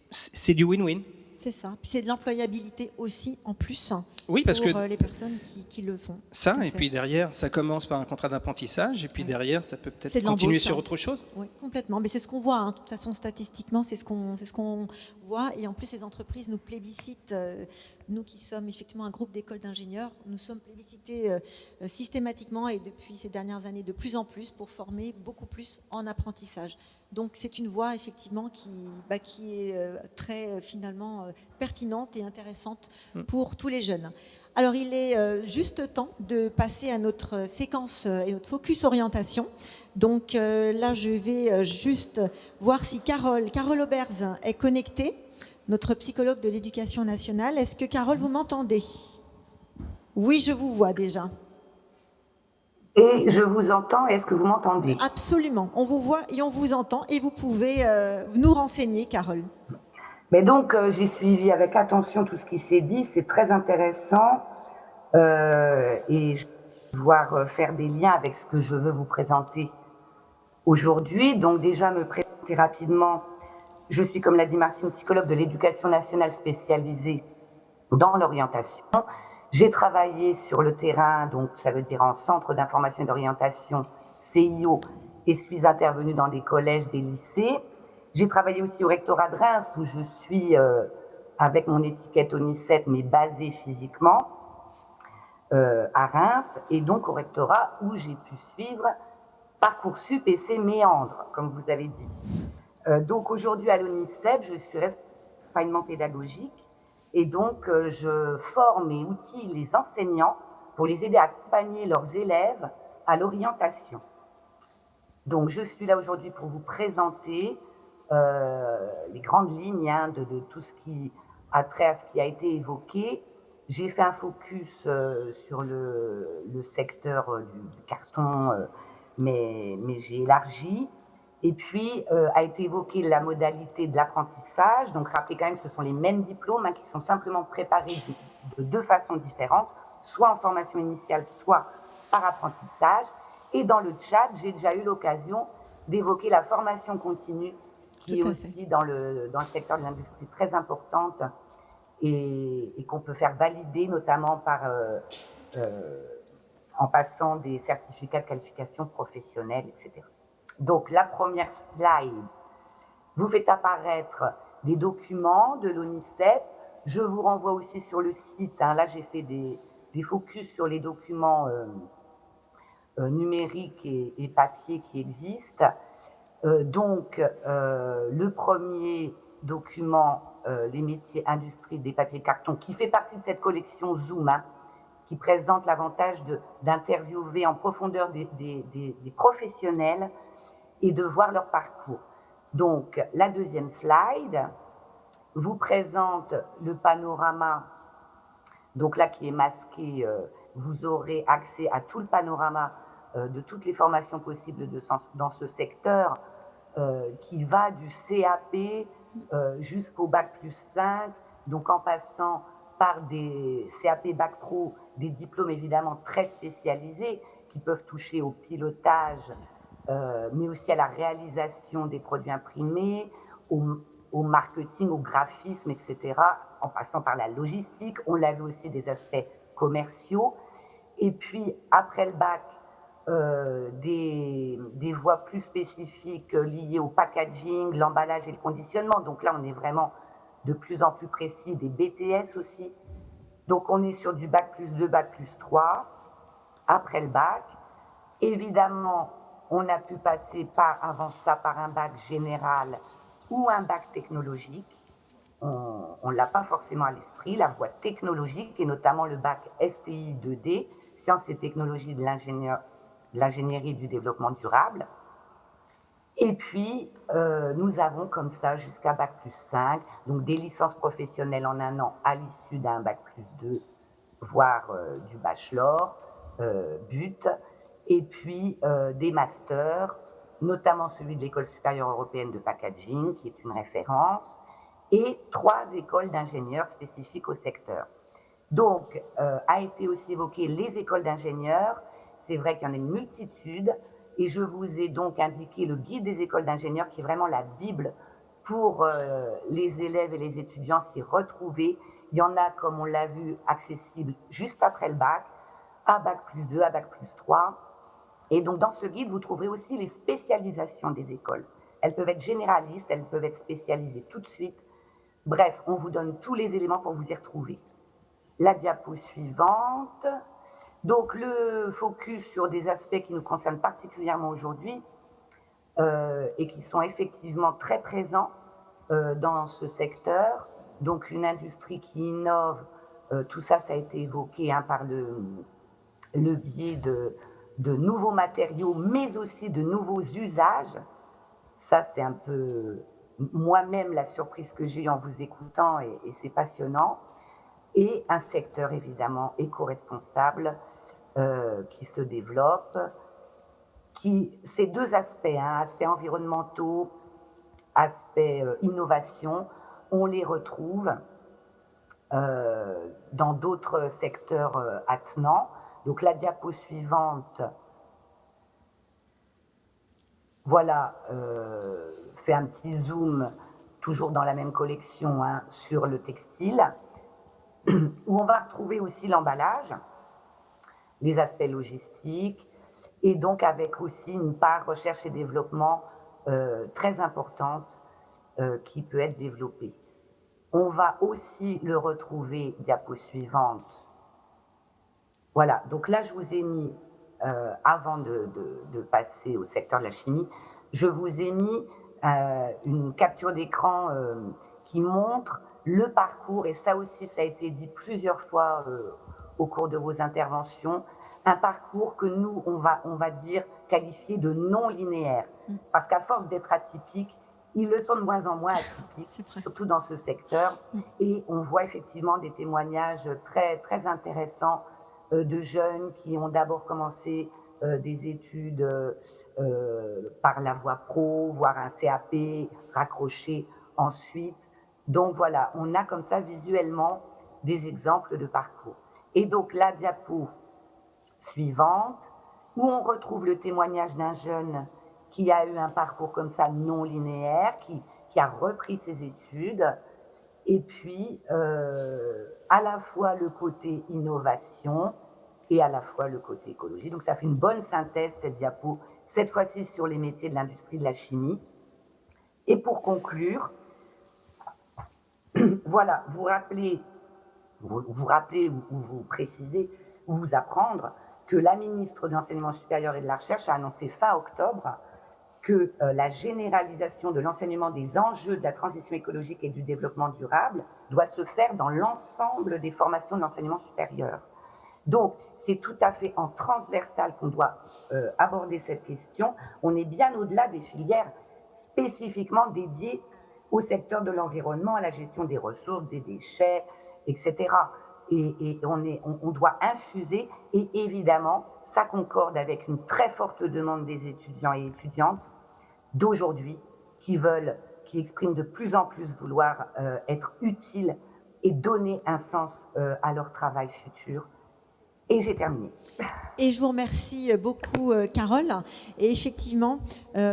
c'est du win-win. C'est ça. Puis c'est de l'employabilité aussi, en plus, oui, parce pour que les personnes qui le font. Ça, et puis derrière, ça commence par un contrat d'apprentissage, et puis derrière, ça peut peut-être de continuer l'embauche, sur autre chose. Oui, complètement. Mais c'est ce qu'on voit. Hein. De toute façon, statistiquement, c'est ce qu'on voit. Et en plus, les entreprises nous plébiscitent. Nous qui sommes effectivement un groupe d'écoles d'ingénieurs, nous sommes plébiscités systématiquement et depuis ces dernières années de plus en plus pour former beaucoup plus en apprentissage. Donc c'est une voie effectivement qui est très finalement pertinente et intéressante pour tous les jeunes. Alors il est juste temps de passer à notre séquence et notre focus orientation. Donc là je vais juste voir si Carole Auberze est connectée, notre psychologue de l'éducation nationale. Est-ce que Carole, vous m'entendez? Oui, je vous vois déjà. Et je vous entends, est-ce que vous m'entendez? Absolument, on vous voit et on vous entend et vous pouvez nous renseigner, Carole. Mais donc, j'ai suivi avec attention tout ce qui s'est dit, c'est très intéressant et je vais pouvoir faire des liens avec ce que je veux vous présenter aujourd'hui. Donc déjà, me présenter rapidement, je suis, comme l'a dit Martine, psychologue de l'éducation nationale spécialisée dans l'orientation. J'ai travaillé sur le terrain, donc ça veut dire en centre d'information et d'orientation, CIO, et suis intervenue dans des collèges, des lycées. J'ai travaillé aussi au rectorat de Reims, où je suis avec mon étiquette ONICET, mais basée physiquement à Reims, et donc au rectorat où j'ai pu suivre Parcoursup et ses méandres, comme vous avez dit. Donc aujourd'hui à l'ONICET, je suis accompagnement pédagogique, et donc je forme et outille les enseignants pour les aider à accompagner leurs élèves à l'orientation. Donc je suis là aujourd'hui pour vous présenter les grandes lignes de tout ce qui a trait à ce qui a été évoqué. J'ai fait un focus sur le secteur du carton, mais j'ai élargi. Et puis a été évoquée la modalité de l'apprentissage. Donc rappelez quand même que ce sont les mêmes diplômes qui sont simplement préparés de deux façons différentes, soit en formation initiale, soit par apprentissage. Et dans le chat, j'ai déjà eu l'occasion d'évoquer la formation continue, qui est aussi dans le secteur de l'industrie très importante et qu'on peut faire valider notamment par en passant des certificats de qualification professionnelle, etc. Donc, la première slide vous fait apparaître des documents de l'ONICEP. Je vous renvoie aussi sur le site. Là, j'ai fait des focus sur les documents numériques et papier qui existent. Donc, le premier document, les métiers industrie des papiers cartons, qui fait partie de cette collection Zoom, qui présente l'avantage d'interviewer en profondeur des professionnels et de voir leur parcours. Donc, la deuxième slide vous présente le panorama, donc là qui est masqué, vous aurez accès à tout le panorama de toutes les formations possibles dans ce secteur, qui va du CAP jusqu'au Bac+5, donc en passant par des CAP Bac Pro, des diplômes évidemment très spécialisés qui peuvent toucher au pilotage, mais aussi à la réalisation des produits imprimés, au marketing, au graphisme, etc., en passant par la logistique. On l'a vu aussi des aspects commerciaux. Et puis, après le bac, des voies plus spécifiques liées au packaging, l'emballage et le conditionnement. Donc là, on est vraiment de plus en plus précis, des BTS aussi. Donc on est sur du Bac+2, Bac+3, après le bac. Évidemment, on a pu passer avant ça par un bac général ou un bac technologique. On ne l'a pas forcément à l'esprit, la voie technologique, et notamment le bac STI 2D, Sciences et technologies de l'ingénierie et du développement durable. Et puis, nous avons comme ça jusqu'à Bac+5, donc des licences professionnelles en 1 an à l'issue d'un Bac+2, voire du bachelor, but, et puis des masters, notamment celui de l'École supérieure européenne de packaging, qui est une référence, et 3 écoles d'ingénieurs spécifiques au secteur. Donc, a été aussi évoqué les écoles d'ingénieurs. C'est vrai qu'il y en a une multitude, et je vous ai donc indiqué le guide des écoles d'ingénieurs, qui est vraiment la Bible pour les élèves et les étudiants s'y retrouver. Il y en a, comme on l'a vu, accessibles juste après le bac, à Bac+2, à Bac+3. Et donc, dans ce guide, vous trouverez aussi les spécialisations des écoles. Elles peuvent être généralistes, elles peuvent être spécialisées tout de suite. Bref, on vous donne tous les éléments pour vous y retrouver. La diapo suivante. Donc, le focus sur des aspects qui nous concernent particulièrement aujourd'hui et qui sont effectivement très présents dans ce secteur. Donc, une industrie qui innove, tout ça, ça a été évoqué par le biais de nouveaux matériaux, mais aussi de nouveaux usages. Ça, c'est un peu moi-même la surprise que j'ai eue en vous écoutant, et c'est passionnant. Et un secteur évidemment éco-responsable qui se développe. Ces 2 aspects, aspects environnementaux, aspects innovation, on les retrouve dans d'autres secteurs attenants. Donc la diapo suivante, voilà, fait un petit zoom, toujours dans la même collection, sur le textile, où on va retrouver aussi l'emballage, les aspects logistiques, et donc avec aussi une part recherche et développement très importante qui peut être développée. On va aussi le retrouver, diapo suivante. Voilà, donc là, je vous ai mis, avant de passer au secteur de la chimie, je vous ai mis une capture d'écran qui montre le parcours, et ça aussi, ça a été dit plusieurs fois au cours de vos interventions, un parcours que nous, on va dire, qualifier de non linéaire. Parce qu'à force d'être atypiques, ils le sont de moins en moins atypiques, surtout dans ce secteur. Et on voit effectivement des témoignages très, très intéressants de jeunes qui ont d'abord commencé des études par la voie pro, voire un CAP raccroché ensuite. Donc voilà, on a comme ça visuellement des exemples de parcours. Et donc la diapo suivante, où on retrouve le témoignage d'un jeune qui a eu un parcours comme ça non linéaire, qui a repris ses études, et puis à la fois le côté innovation, et à la fois le côté écologie. Donc ça fait une bonne synthèse, cette diapo, cette fois-ci sur les métiers de l'industrie de la chimie. Et pour conclure, voilà, vous rappelez ou vous précisez ou vous apprendre que la ministre de l'Enseignement supérieur et de la Recherche a annoncé fin octobre que la généralisation de l'enseignement des enjeux de la transition écologique et du développement durable doit se faire dans l'ensemble des formations de l'enseignement supérieur. Donc, c'est tout à fait en transversal qu'on doit aborder cette question. On est bien au-delà des filières spécifiquement dédiées au secteur de l'environnement, à la gestion des ressources, des déchets, etc. Et on doit infuser, et évidemment, ça concorde avec une très forte demande des étudiants et étudiantes d'aujourd'hui qui expriment de plus en plus vouloir être utiles et donner un sens à leur travail futur. Et j'ai terminé. Et je vous remercie beaucoup, Carole. Et effectivement,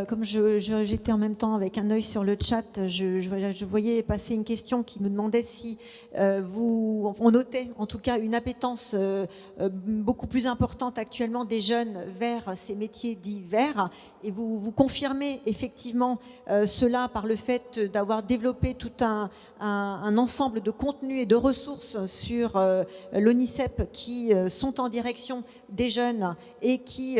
comme j'étais en même temps avec un œil sur le chat, je voyais passer une question qui nous demandait si on notait en tout cas une appétence beaucoup plus importante actuellement des jeunes vers ces métiers dits verts. Et vous confirmez effectivement cela par le fait d'avoir développé tout un ensemble de contenus et de ressources sur l'ONICEP qui sont en direction des jeunes et qui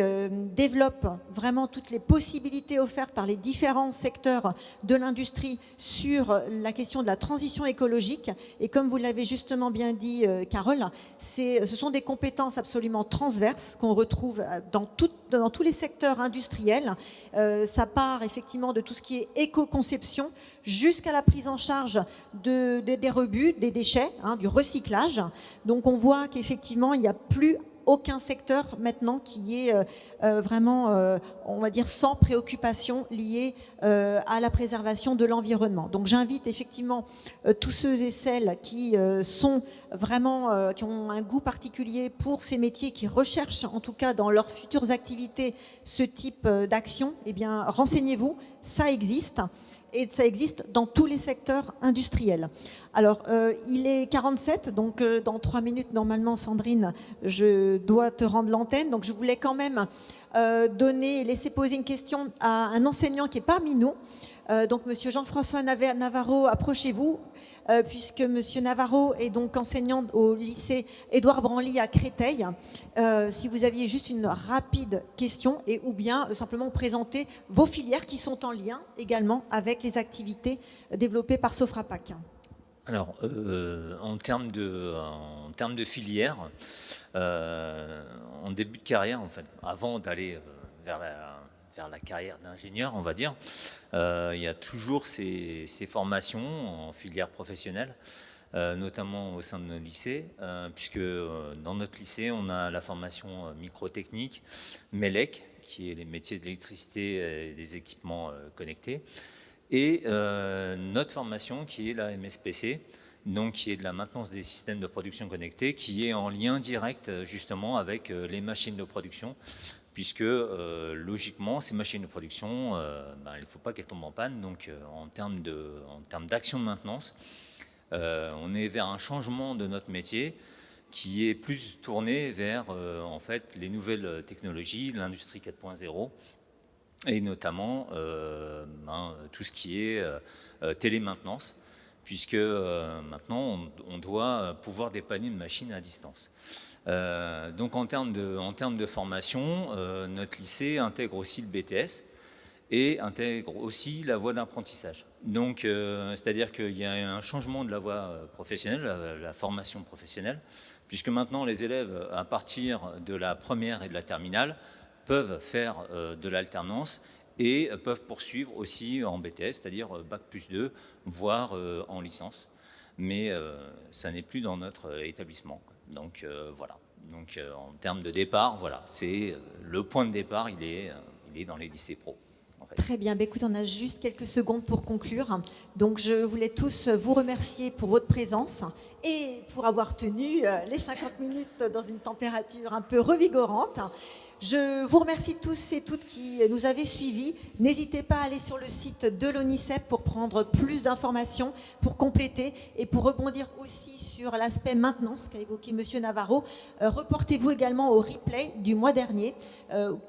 développent vraiment toutes les possibilités offertes par les différents secteurs de l'industrie sur la question de la transition écologique. Et comme vous l'avez justement bien dit, Carole, ce sont des compétences absolument transverses qu'on retrouve dans tous les secteurs industriels. Ça part effectivement de tout ce qui est éco-conception jusqu'à la prise en charge des rebuts, des déchets, du recyclage. Donc on voit qu'effectivement, il n'y a plus aucun secteur maintenant qui est vraiment, on va dire, sans préoccupation liée à la préservation de l'environnement. Donc j'invite effectivement tous ceux et celles qui sont vraiment, qui ont un goût particulier pour ces métiers, qui recherchent en tout cas dans leurs futures activités ce type d'action, eh bien renseignez-vous, ça existe. Et ça existe dans tous les secteurs industriels. Alors, il est 47, donc dans 3 minutes, normalement, Sandrine, je dois te rendre l'antenne. Donc, je voulais quand même laisser poser une question à un enseignant qui est parmi nous. Donc, Monsieur Jean-François Navarro, approchez-vous, puisque Monsieur Navarro est donc enseignant au lycée Édouard Branly à Créteil. Si vous aviez juste une rapide question ou bien simplement présenter vos filières qui sont en lien également avec les activités développées par Sofrapac. Alors, en termes de filière, en début de carrière, en fait, avant d'aller vers la carrière d'ingénieur, on va dire, il y a toujours ces formations en filière professionnelle, notamment au sein de notre lycée, puisque dans notre lycée, on a la formation microtechnique, MELEC, qui est les métiers de l'électricité et des équipements connectés, et notre formation qui est la MSPC, donc qui est de la maintenance des systèmes de production connectés, qui est en lien direct justement avec les machines de production, puisque logiquement ces machines de production, il ne faut pas qu'elles tombent en panne. Donc en termes d'action de maintenance, on est vers un changement de notre métier qui est plus tourné vers en fait les nouvelles technologies, l'industrie 4.0. Et notamment tout ce qui est télémaintenance, puisque maintenant on doit pouvoir dépanner une machine à distance. Donc en termes de formation, notre lycée intègre aussi le BTS et intègre aussi la voie d'apprentissage. Donc c'est-à-dire qu'il y a un changement de la voie professionnelle, la formation professionnelle, puisque maintenant les élèves, à partir de la première et de la terminale, peuvent faire de l'alternance et peuvent poursuivre aussi en BTS, c'est-à-dire Bac+2, voire en licence. Mais ça n'est plus dans notre établissement. Donc voilà. Donc en termes de départ, voilà, c'est le point de départ, il est dans les lycées pro. En fait. Très bien. Écoute, on a juste quelques secondes pour conclure. Donc je voulais tous vous remercier pour votre présence et pour avoir tenu les 50 minutes dans une température un peu revigorante. Je vous remercie tous et toutes qui nous avez suivis. N'hésitez pas à aller sur le site de l'ONICEP pour prendre plus d'informations, pour compléter et pour rebondir aussi sur sur l'aspect maintenance qu'a évoqué Monsieur Navarro, reportez-vous également au replay du mois dernier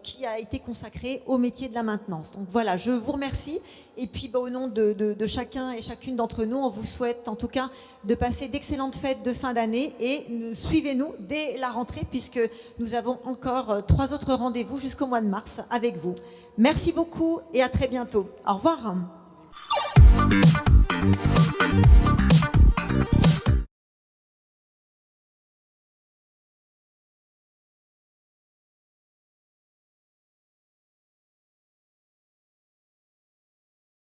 qui a été consacré au métier de la maintenance. Donc voilà, je vous remercie. Et puis au nom de chacun et chacune d'entre nous, on vous souhaite en tout cas de passer d'excellentes fêtes de fin d'année et suivez-nous dès la rentrée puisque nous avons encore 3 autres rendez-vous jusqu'au mois de mars avec vous. Merci beaucoup et à très bientôt. Au revoir.